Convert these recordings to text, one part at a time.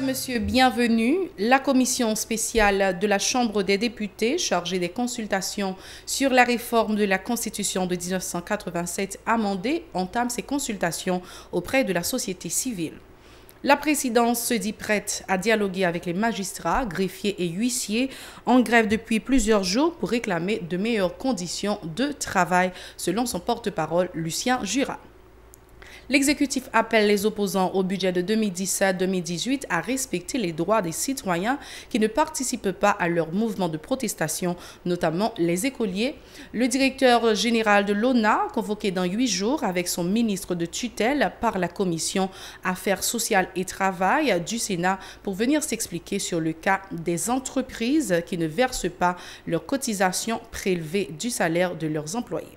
Madame, Monsieur, bienvenue. La commission spéciale de la Chambre des députés chargée des consultations sur la réforme de la Constitution de 1987 amendée entame ses consultations auprès de la société civile. La présidence se dit prête à dialoguer avec les magistrats, greffiers et huissiers en grève depuis plusieurs jours pour réclamer de meilleures conditions de travail, selon son porte-parole Lucien Jura. L'exécutif appelle les opposants au budget de 2017-2018 à respecter les droits des citoyens qui ne participent pas à leur mouvement de protestation, notamment les écoliers. Le directeur général de l'ONA, convoqué dans 8 jours avec son ministre de tutelle par la Commission Affaires sociales et travail du Sénat pour venir s'expliquer sur le cas des entreprises qui ne versent pas leurs cotisations prélevées du salaire de leurs employés.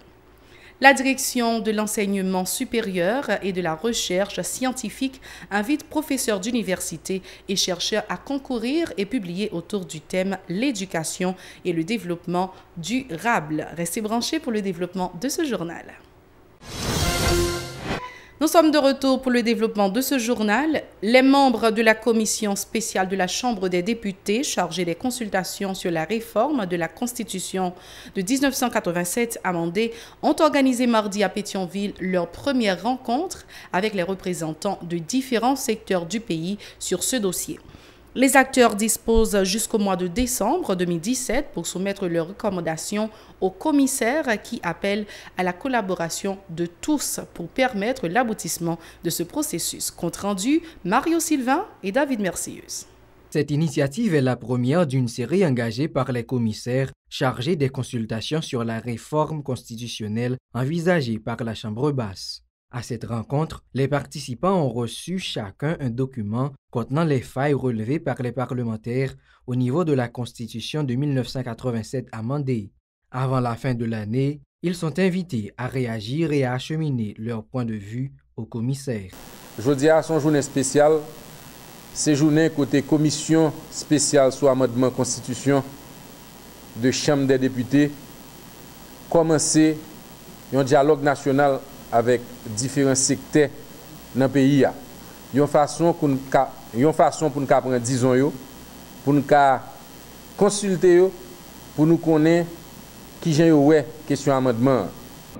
La direction de l'enseignement supérieur et de la recherche scientifique invite professeurs d'université et chercheurs à concourir et publier autour du thème « L'éducation et le développement durable ». Restez branchés pour le développement de ce journal. Nous sommes de retour pour le développement de ce journal. Les membres de la commission spéciale de la Chambre des députés chargée des consultations sur la réforme de la Constitution de 1987 amendée ont organisé mardi à Pétionville leur première rencontre avec les représentants de différents secteurs du pays sur ce dossier. Les acteurs disposent jusqu'au mois de décembre 2017 pour soumettre leurs recommandations au commissaire qui appelle à la collaboration de tous pour permettre l'aboutissement de ce processus. Compte rendu, Mario Sylvain et David Mercieuse. Cette initiative est la première d'une série engagée par les commissaires chargés des consultations sur la réforme constitutionnelle envisagée par la Chambre basse. À cette rencontre, les participants ont reçu chacun un document contenant les failles relevées par les parlementaires au niveau de la Constitution de 1987 amendée. Avant la fin de l'année, ils sont invités à réagir et à acheminer leur point de vue au commissaire. Jeudi à son journée spéciale, c'est journée côté commission spéciale sur amendement Constitution de Chambre des députés, commencer un dialogue national avec différents secteurs dans le pays. Il y a une façon pour nous prendre 10 ans, pour nous consulter, pour nous connaître qui j'ai eu question amendement.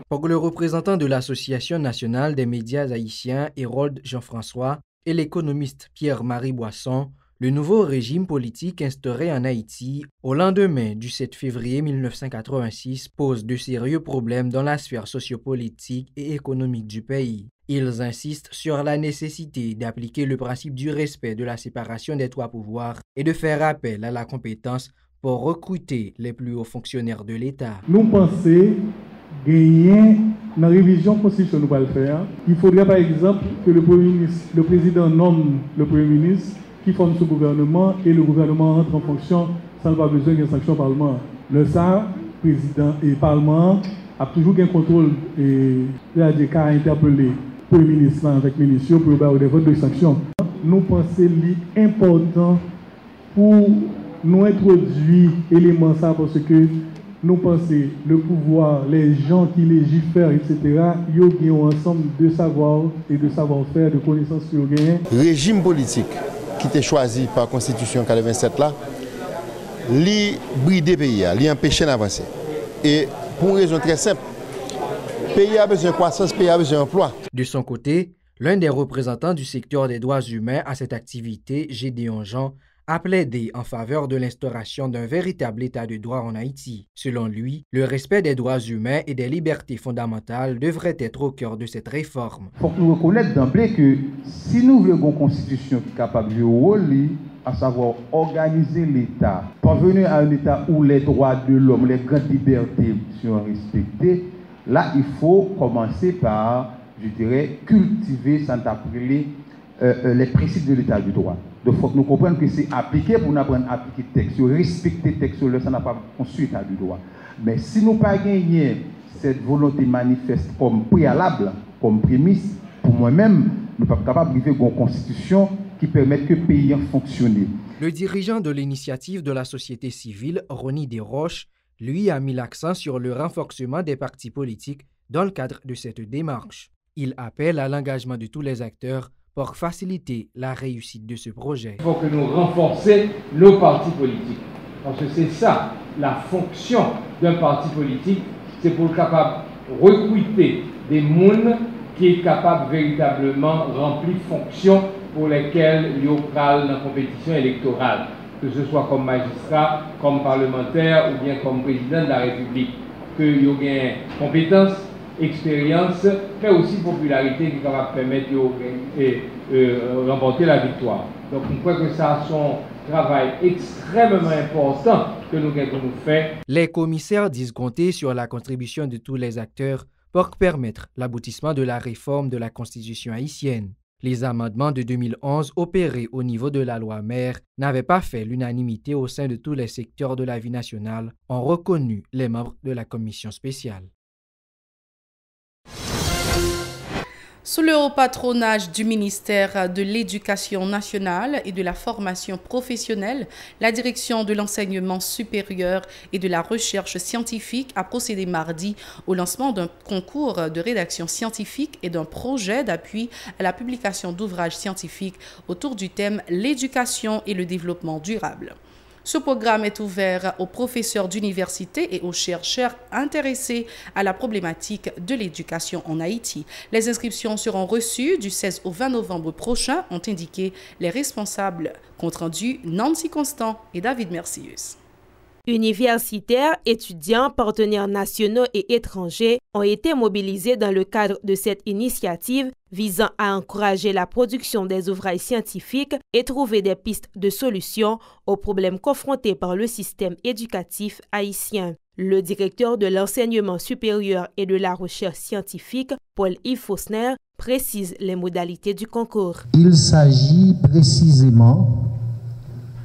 Pour le représentant de l'Association nationale des médias haïtiens, Hérold Jean-François, et l'économiste Pierre-Marie Boisson, le nouveau régime politique instauré en Haïti au lendemain du 7 février 1986 pose de sérieux problèmes dans la sphère sociopolitique et économique du pays. Ils insistent sur la nécessité d'appliquer le principe du respect de la séparation des trois pouvoirs et de faire appel à la compétence pour recruter les plus hauts fonctionnaires de l'État. Nous pensons gagner dans la révision constitutionnelle, nous allons le faire. Il faudrait par exemple que le président nomme le Premier ministre qui forme ce gouvernement et le gouvernement entre en fonction sans pas besoin d'une sanction parlement. Le ça, président et parlement a toujours un contrôle et des cas à interpeller le Premier ministre avec le ministre pour avoir des votes de sanctions. Nous pensons que c'est important pour nous introduire éléments ça parce que nous pensons le pouvoir, les gens qui légifèrent, etc., ils ont un ensemble de savoir et de savoir-faire, de connaissances sur le régime politique qui était choisi par la Constitution 87 là, li brider pays, li empêcher d'avancer. Et pour une raison très simple, le pays a besoin de croissance, le pays a besoin d'emploi. De son côté, l'un des représentants du secteur des droits humains à cette activité, Gédéon Jean, a plaidé en faveur de l'instauration d'un véritable état de droit en Haïti. Selon lui, le respect des droits humains et des libertés fondamentales devrait être au cœur de cette réforme. Il faut que nous reconnaissions d'emblée que si nous voulons une constitution qui est capable de jouer au rôle, à savoir organiser l'État, parvenir à un État où les droits de l'homme, les grandes libertés sont respectées, là il faut commencer par, je dirais, cultiver, sans appeler les principes de l'État du droit. Donc, il faut que nous comprenions que c'est appliqué pour nous apprendre à appliquer le texte, respecter le texte, ça n'a pas construit l'état du droit. Mais si nous n'avons pas gagné cette volonté manifeste comme préalable, comme prémisse, pour moi-même, nous ne sommes pas capables d'arriver à une constitution qui permette que le pays fonctionne. Le dirigeant de l'initiative de la société civile, Ronnie Desroches, lui a mis l'accent sur le renforcement des partis politiques dans le cadre de cette démarche. Il appelle à l'engagement de tous les acteurs pour faciliter la réussite de ce projet. Il faut que nous renforcions nos partis politiques. Parce que c'est ça, la fonction d'un parti politique, c'est pour être capable de recruter des gens qui sont capables véritablement de remplir fonctions pour lesquelles ils sont dans la compétition électorale, que ce soit comme magistrat, comme parlementaire ou bien comme président de la République, qu'ils ont des compétences, expérience, mais aussi popularité qui est capable de permettre de remporter la victoire. Donc, on croit que ça a son travail extrêmement important que nous faisons. Les commissaires disent compter sur la contribution de tous les acteurs pour permettre l'aboutissement de la réforme de la Constitution haïtienne. Les amendements de 2011 opérés au niveau de la loi mère n'avaient pas fait l'unanimité au sein de tous les secteurs de la vie nationale, ont reconnu les membres de la commission spéciale. Sous le haut patronage du ministère de l'Éducation nationale et de la formation professionnelle, la direction de l'enseignement supérieur et de la recherche scientifique a procédé mardi au lancement d'un concours de rédaction scientifique et d'un projet d'appui à la publication d'ouvrages scientifiques autour du thème « L'éducation et le développement durable ». Ce programme est ouvert aux professeurs d'université et aux chercheurs intéressés à la problématique de l'éducation en Haïti. Les inscriptions seront reçues du 16 au 20 novembre prochain, ont indiqué les responsables. Compte rendu Nancy Constant et David Mercius. Universitaires, étudiants, partenaires nationaux et étrangers ont été mobilisés dans le cadre de cette initiative visant à encourager la production des ouvrages scientifiques et trouver des pistes de solutions aux problèmes confrontés par le système éducatif haïtien. Le directeur de l'enseignement supérieur et de la recherche scientifique, Paul-Yves Fausner, précise les modalités du concours. Il s'agit précisément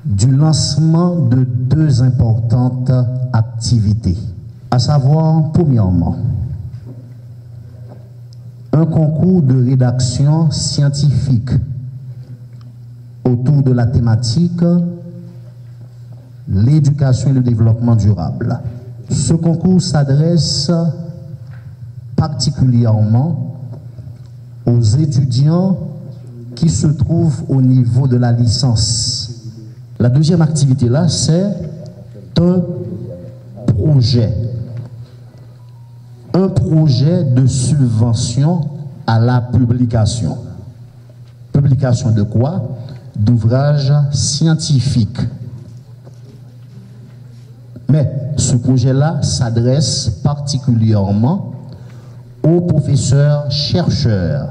du lancement de deux importantes activités, à savoir, premièrement, un concours de rédaction scientifique autour de la thématique l'éducation et le développement durable. Ce concours s'adresse particulièrement aux étudiants qui se trouvent au niveau de la licence. La deuxième activité là, c'est un projet de subvention à la publication. Publication de quoi? D'ouvrages scientifiques. Mais ce projet-là s'adresse particulièrement aux professeurs chercheurs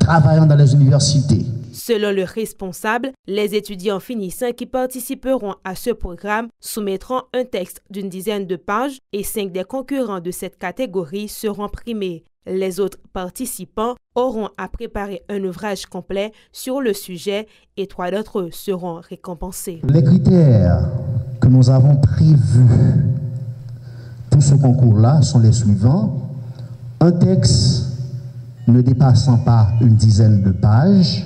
travaillant dans les universités. Selon le responsable, les étudiants finissants qui participeront à ce programme soumettront un texte d'une dizaine de pages et 5 des concurrents de cette catégorie seront primés. Les autres participants auront à préparer un ouvrage complet sur le sujet et 3 d'entre eux seront récompensés. Les critères que nous avons prévus pour ce concours-là sont les suivants. Un texte ne dépassant pas une dizaine de pages,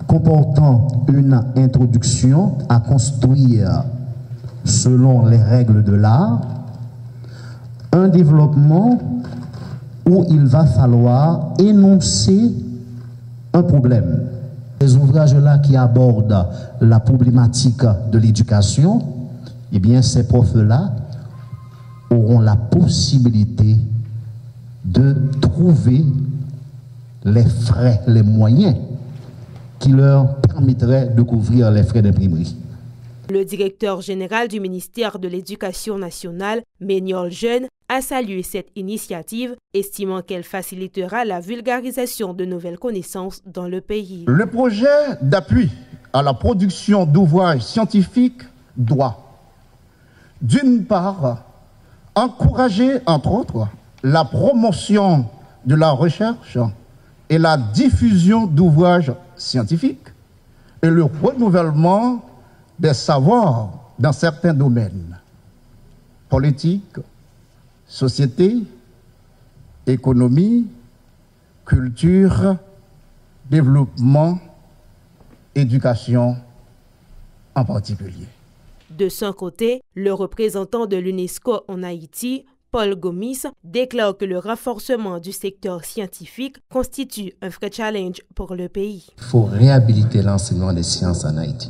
comportant une introduction à construire selon les règles de l'art, un développement où il va falloir énoncer un problème. Les ouvrages-là qui abordent la problématique de l'éducation, eh bien ces profs-là auront la possibilité de trouver les frais, les moyens qui leur permettrait de couvrir les frais d'imprimerie. Le directeur général du ministère de l'Éducation nationale, Méniol Jeune, a salué cette initiative, estimant qu'elle facilitera la vulgarisation de nouvelles connaissances dans le pays. Le projet d'appui à la production d'ouvrages scientifiques doit, d'une part, encourager, entre autres, la promotion de la recherche et la diffusion d'ouvrages scientifiques et le renouvellement des savoirs dans certains domaines, politique, société, économie, culture, développement, éducation en particulier. De son côté, le représentant de l'UNESCO en Haïti, Paul Gomis, déclare que le renforcement du secteur scientifique constitue un vrai challenge pour le pays. Il faut réhabiliter l'enseignement des sciences en Haïti.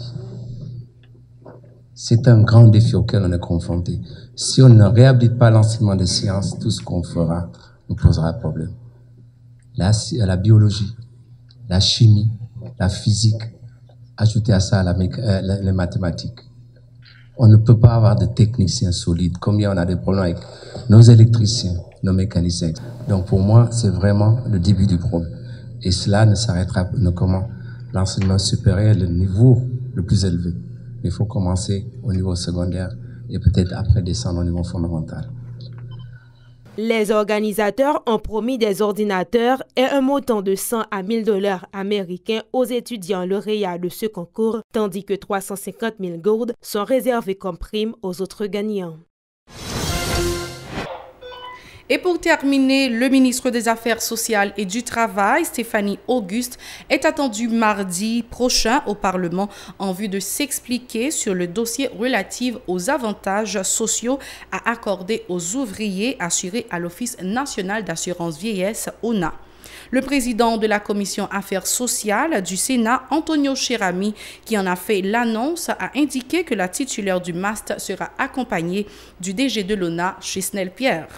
C'est un grand défi auquel on est confronté. Si on ne réhabilite pas l'enseignement des sciences, tout ce qu'on fera nous posera problème. La biologie, la chimie, la physique, ajouter à ça les mathématiques. On ne peut pas avoir de techniciens solides. Combien on a des problèmes avec nos électriciens, nos mécaniciens. Donc pour moi, c'est vraiment le début du problème. Et cela ne s'arrêtera pas. Comment l'enseignement supérieur est le niveau le plus élevé. Il faut commencer au niveau secondaire et peut-être après descendre au niveau fondamental. Les organisateurs ont promis des ordinateurs et un montant de 100 à 1000 $ américains aux étudiants lauréats de ce concours, tandis que 350 000 gourdes sont réservées comme prime aux autres gagnants. Et pour terminer, le ministre des Affaires sociales et du Travail, Stéphanie Auguste, est attendu mardi prochain au Parlement en vue de s'expliquer sur le dossier relatif aux avantages sociaux à accorder aux ouvriers assurés à l'Office national d'assurance vieillesse, ONA. Le président de la commission Affaires sociales du Sénat, Antonio Cherami, qui en a fait l'annonce, a indiqué que la titulaire du MAST sera accompagnée du DG de l'ONA, Chisnel Pierre.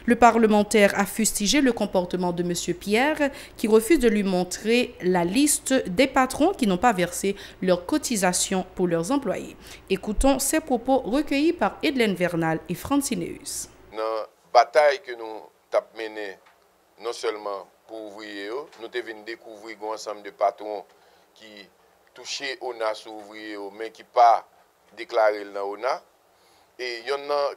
Le parlementaire a fustigé le comportement de M. Pierre, qui refuse de lui montrer la liste des patrons qui n'ont pas versé leurs cotisations pour leurs employés. Écoutons ces propos recueillis par Edlène Vernal et Francineus. Dans la bataille que nous avons menée, non seulement pour ouvriers, nous avons découvert un ensemble de patrons qui touchaient ONA sur ouvriers, mais qui n'ont pas déclaré le ONA. Et il y en a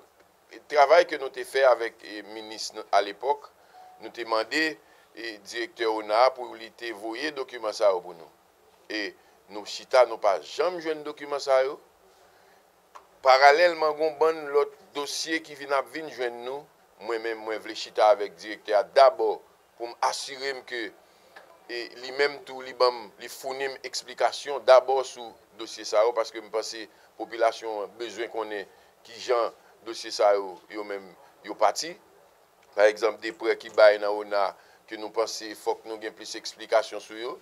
le travail que nous avons fait avec le ministre à l'époque, nous avons demandé au directeur ONA pour lui envoyer document ça pour nous. Et nous chita nous pas jamais joué un document ça. Parallèlement, il y a un autre dossier qui vient joindre nous. Moi-même, je voulais chita avec le directeur d'abord pour m'assurer que lui-même tout lui fournit une explication d'abord sur le dossier ça parce que je pense que la population a besoin qu'on ait qui genre dossier ça yo même yo parti. Par exemple des prêts qui baillent dans ONA que nous pensons faut que nous ayons plus d'explications sur eux,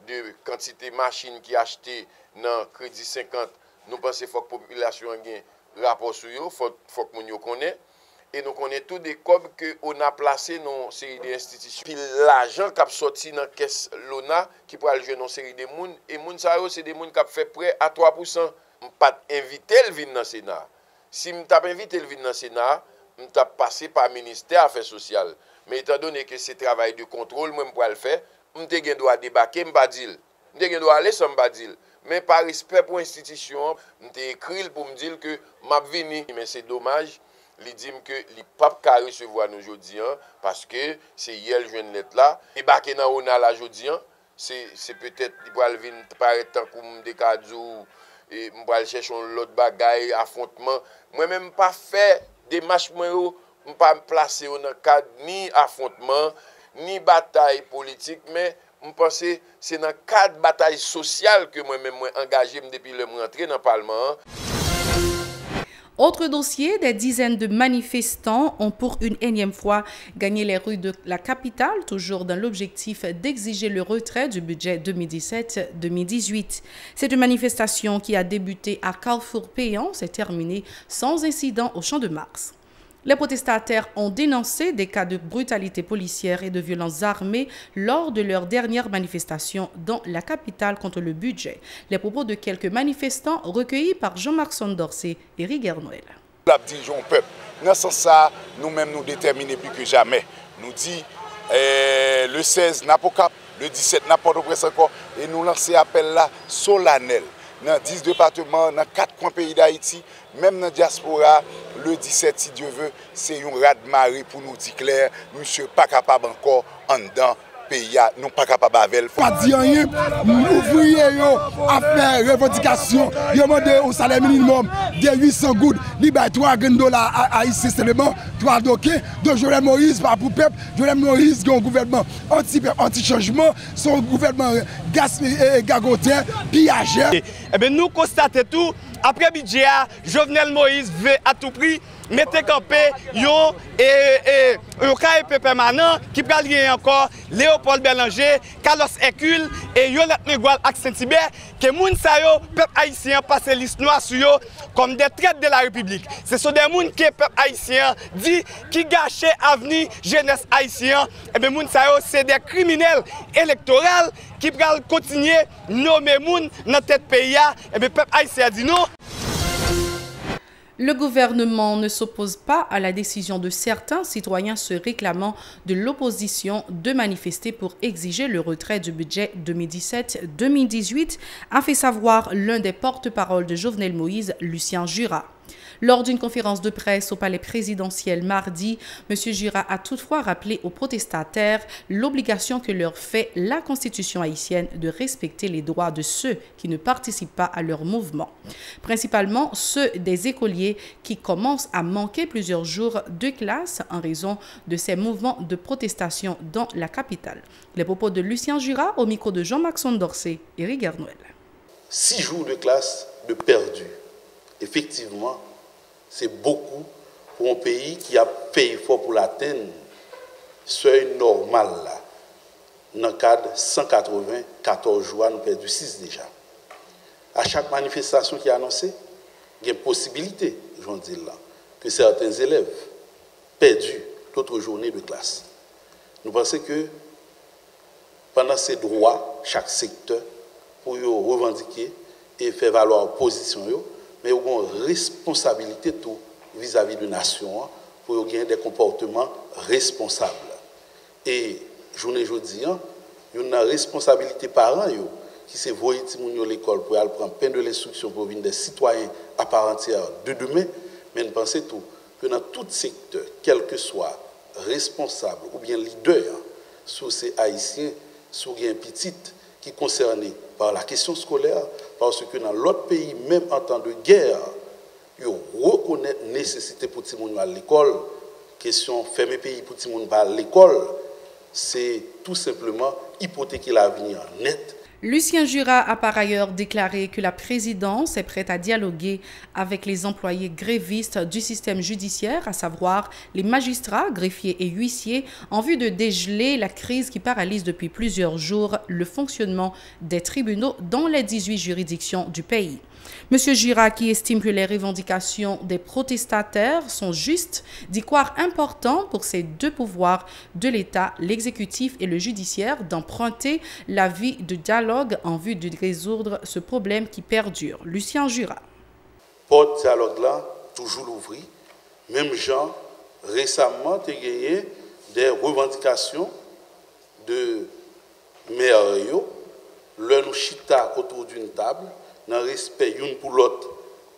de quantité de machines qui achetées dans crédit 50, nous pensons faut que la population ait un rapport sur eux, faut que nous connaissons. Et nous connaissons tous des codes que on a placés dans une série d'institutions. Puis l'argent qui a sorti dans la caisse l'ONA qui pourra jouer dans une série de gens. Et les gens, c'est des gens qui ont fait prêt à 3%. Je ne peux pas inviter le vin dans le Sénat. Si je t'ai invité le vin dans le Sénat, je t'ai passé par le ministère des Affaires sociales. Mais étant donné que c'est travail de contrôle, moi, je peux le faire. Je t'ai droit débarquer, je ne peux pas dire. Je t'ai droit aller sans me dire. Mais par respect pour l'institution, je t'ai écrit pour me dire que je suis venu. Mais c'est dommage. Il dit que les papes qui recevoir nous aujourd'hui parce que c'est hier le jeune lettre là débarquer dans ONA là aujourd'hui c'est peut-être il va venir paraître tant comme des cadeaux et on va chercher l'autre bagaille affrontement moi même pas fait démarche moi pas me placer dans cadre ni affrontement ni bataille politique mais je pense que c'est dans cadre bataille sociale que moi même engagé depuis le rentré dans le Parlement. Autre dossier, des dizaines de manifestants ont pour une énième fois gagné les rues de la capitale, toujours dans l'objectif d'exiger le retrait du budget 2017-2018. Cette manifestation qui a débuté à Carrefour-Péan s'est terminée sans incident au Champ de Mars. Les protestataires ont dénoncé des cas de brutalité policière et de violences armées lors de leur dernière manifestation dans la capitale contre le budget. Les propos de quelques manifestants recueillis par Jean-Marc Sondorcet et Riguer Noël. La dirigeant peuple, dans ce sens, nous-mêmes nous déterminons plus que jamais. Nous dit le 16 n'a pas cap, le 17 n'a pas de presse encore, et nous lançons appel là solennel. Dans 10 départements, dans 4 coins pays d'Haïti, même dans la diaspora, le 17, si Dieu veut, c'est un raz-de-marée pour nous dire clair, monsieur pas capable encore en dedans. Pays non pas capable avec pas dire rien ouvriers à faire revendication ils demandent au salaire minimum de 800 gouttes libre $3 à ici seulement 3 doquets de Joël Moïse par pour peuple Joël Moïse qui est un gouvernement anti-changement son gouvernement gagotin pillageur. Eh bien nous constatons tout après budget Jovenel Moïse veut à tout prix mettre campé yon KEP permanent qui pral lier encore Léopold Bélanger, Carlos Hercule et Yolette Miguel ak Saint-Hubert que moun sa yo peuple haïtien passe liste noire sur yo comme des traites de la République. Ce sont des moun que peuple haïtien dit qui gâche avenir jeunesse haïtien et bien moun sa yo c'est des criminels électoraux qui pral continuer nommer moun dans tête pays et bien peuple haïtien dit non. Le gouvernement ne s'oppose pas à la décision de certains citoyens se réclamant de l'opposition de manifester pour exiger le retrait du budget 2017-2018, a fait savoir l'un des porte-parole de Jovenel Moïse, Lucien Jura. Lors d'une conférence de presse au palais présidentiel mardi, M. Jura a toutefois rappelé aux protestataires l'obligation que leur fait la Constitution haïtienne de respecter les droits de ceux qui ne participent pas à leur mouvement, principalement ceux des écoliers qui commencent à manquer plusieurs jours de classe en raison de ces mouvements de protestation dans la capitale. Les propos de Lucien Jura au micro de Jean-Maxime Dorsey et Eric Garnoël. 6 jours de classe de perdu. Effectivement, c'est beaucoup pour un pays qui a fait fort pour l'atteindre seuil normal là. Dans le cadre 194 jours, nous perdu 6 déjà. À chaque manifestation qui est annoncée, il y a une possibilité, j'en dis là, que certains élèves perdent d'autres journées de classe. Nous pensons que pendant ces droits, chaque secteur, pour revendiquer et faire valoir position, mais il y a une responsabilité tout vis-à-vis de la nation pour gagner des comportements responsables. Et journée jeudi, il y a une responsabilité parents qui se voient à l'école pour aller prendre peine de l'instruction pour venir des citoyens à part entière de demain. Mais nous pensons tout que dans tout secteur, quel que soit responsable ou bien leader sur ces haïtiens, sur les petites qui sont concernés par la question scolaire, parce que dans l'autre pays, même en temps de guerre, ils reconnaissent la nécessité pour tout le monde à l'école. Question fermer pays pour tout le monde à l'école, c'est tout simplement hypothéquer l'avenir net. Lucien Jura a par ailleurs déclaré que la présidence est prête à dialoguer avec les employés grévistes du système judiciaire, à savoir les magistrats, greffiers et huissiers, en vue de dégeler la crise qui paralyse depuis plusieurs jours le fonctionnement des tribunaux dans les 18 juridictions du pays. M. Jura, qui estime que les revendications des protestataires sont justes, dit croire important pour ces deux pouvoirs de l'État, l'exécutif et le judiciaire, d'emprunter la vie de dialogue en vue de résoudre ce problème qui perdure. Lucien Jura. Pour dialogue là, toujours l'ouvrir. Même gens, récemment, tu as gagné des revendications de maire, le nous chita autour d'une table, dans le respect l'une pour l'autre,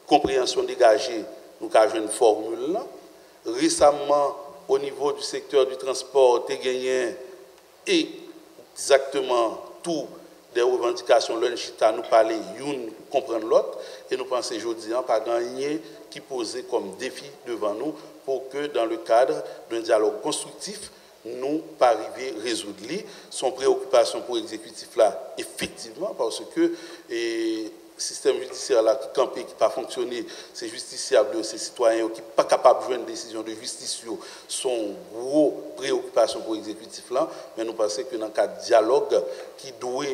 compréhension dégagée, nous avons une formule là. Récemment, au niveau du secteur du transport, tu as gagné exactement tout des revendications, l'un chita nous parler, l'une comprendre l'autre, et nous pensons aujourd'hui pas gagner qui posait comme défi devant nous pour que dans le cadre d'un dialogue constructif, nous pas arriver à résoudre son préoccupation pour l'exécutif là, effectivement, parce que le système judiciaire là qui campé, qui pas fonctionné, c'est justiciable, c'est citoyens qui pas capable de jouer une décision de justice, sont gros préoccupations pour l'exécutif là, mais nous pensons que dans le cadre de dialogue qui doit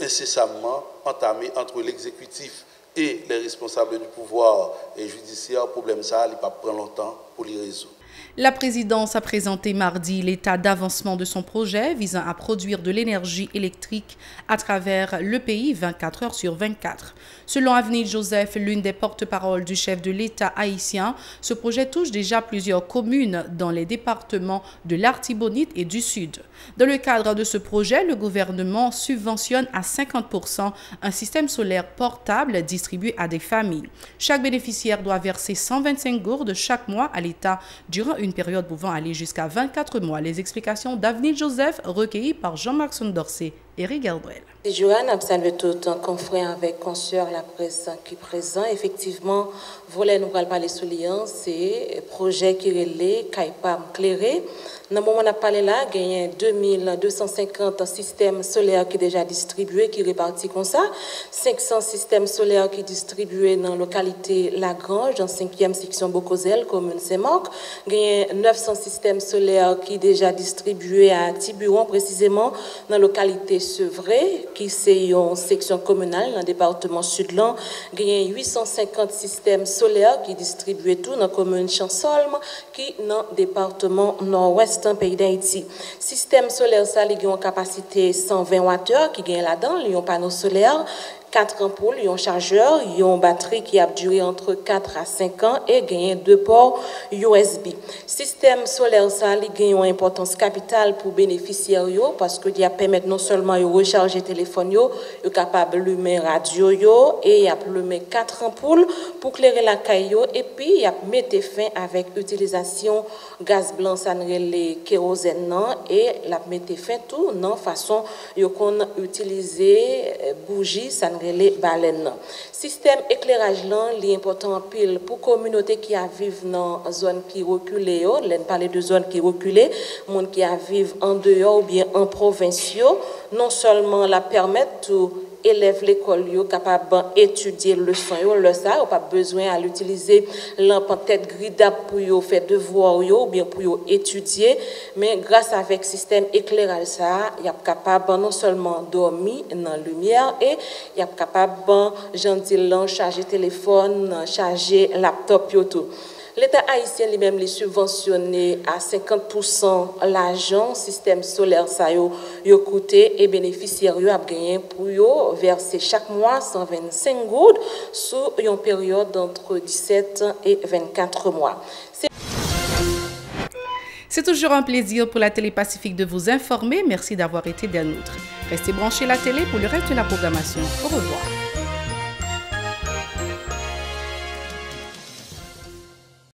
incessamment entamer entre l'exécutif et les responsables du pouvoir judiciaire, le problème ça, il ne va pas prendre longtemps pour les résoudre. La présidence a présenté mardi l'état d'avancement de son projet visant à produire de l'énergie électrique à travers le pays 24 heures sur 24. Selon Avenir Joseph, l'une des porte-paroles du chef de l'État haïtien, ce projet touche déjà plusieurs communes dans les départements de l'Artibonite et du Sud. Dans le cadre de ce projet, le gouvernement subventionne à 50% un système solaire portable distribué à des familles. Chaque bénéficiaire doit verser 125 gourdes chaque mois à l'État durant une période pouvant aller jusqu'à 24 mois. Les explications d'Avenir Joseph recueillies par Jean-Maxime Dorsey Eric Geldrel. Joanne, nous saluons tout en confrère avec consoeur la presse qui est présent. Effectivement, volet nous allons parler sur c'est projet qui relève Kaipam clairé. Dans le moment où on a parlé là, il y a 2250 systèmes solaires qui sont déjà distribués, qui répartis comme ça. 500 systèmes solaires qui sont distribués dans la localité Lagrange, dans la 5e section Bocozel, commune Saint-Marc. Il y a 900 systèmes solaires qui sont déjà distribués à Tiburon, précisément dans la localité Sevré, qui est une section communale dans le département Sud-Lan. Il y a 850 systèmes solaires qui sont distribués tout dans la commune Chansolme, qui est dans le département Nord-Ouest. Pays d'Haïti. Système solaire, ça, il a une capacité 120 watts qui gagne là-dedans, il y a un panneau solaire, 4 ampoules, il y a un chargeur, il y a une batterie qui a duré entre 4 à 5 ans et gagne 2 ports USB. Système solaire, ça, il gagne une importance capitale pour bénéficiaires parce que il permet non seulement de recharger téléphone, il est capable de mettre radio et il a mettre 4 ampoules pour éclairer la caille et puis il a mettre fin avec l'utilisation gaz blanc, ça les kérosène et la mettre fin tout non façon qu'on utiliser bougie, ça les baleines. Système éclairage là, l'important pile pour communauté qui a vivent dans zone qui reculée, l'on parle de zone qui reculée, monde qui a vivent en dehors ou bien en provinciaux, non seulement la permettre élève l'école yo capable étudier leçon yo le ça ou pas besoin à l'utiliser lampe tête grida pour yo faire devoir yo ou bien pour yo étudier mais grâce avec système éclairage ça y a capable non seulement dormir dans lumière et y a capable gentil charger téléphone charger laptop yo tout. L'État haïtien lui-même les subventionné à 50% l'argent système solaire ça yo coûté et bénéficiaires yo a gagné pour yo verser chaque mois 125 gouttes sur une période d'entre 17 et 24 mois. C'est toujours un plaisir pour la Télé Pacifique de vous informer. Merci d'avoir été des nôtres. Restez branchés à la télé pour le reste de la programmation. Au revoir.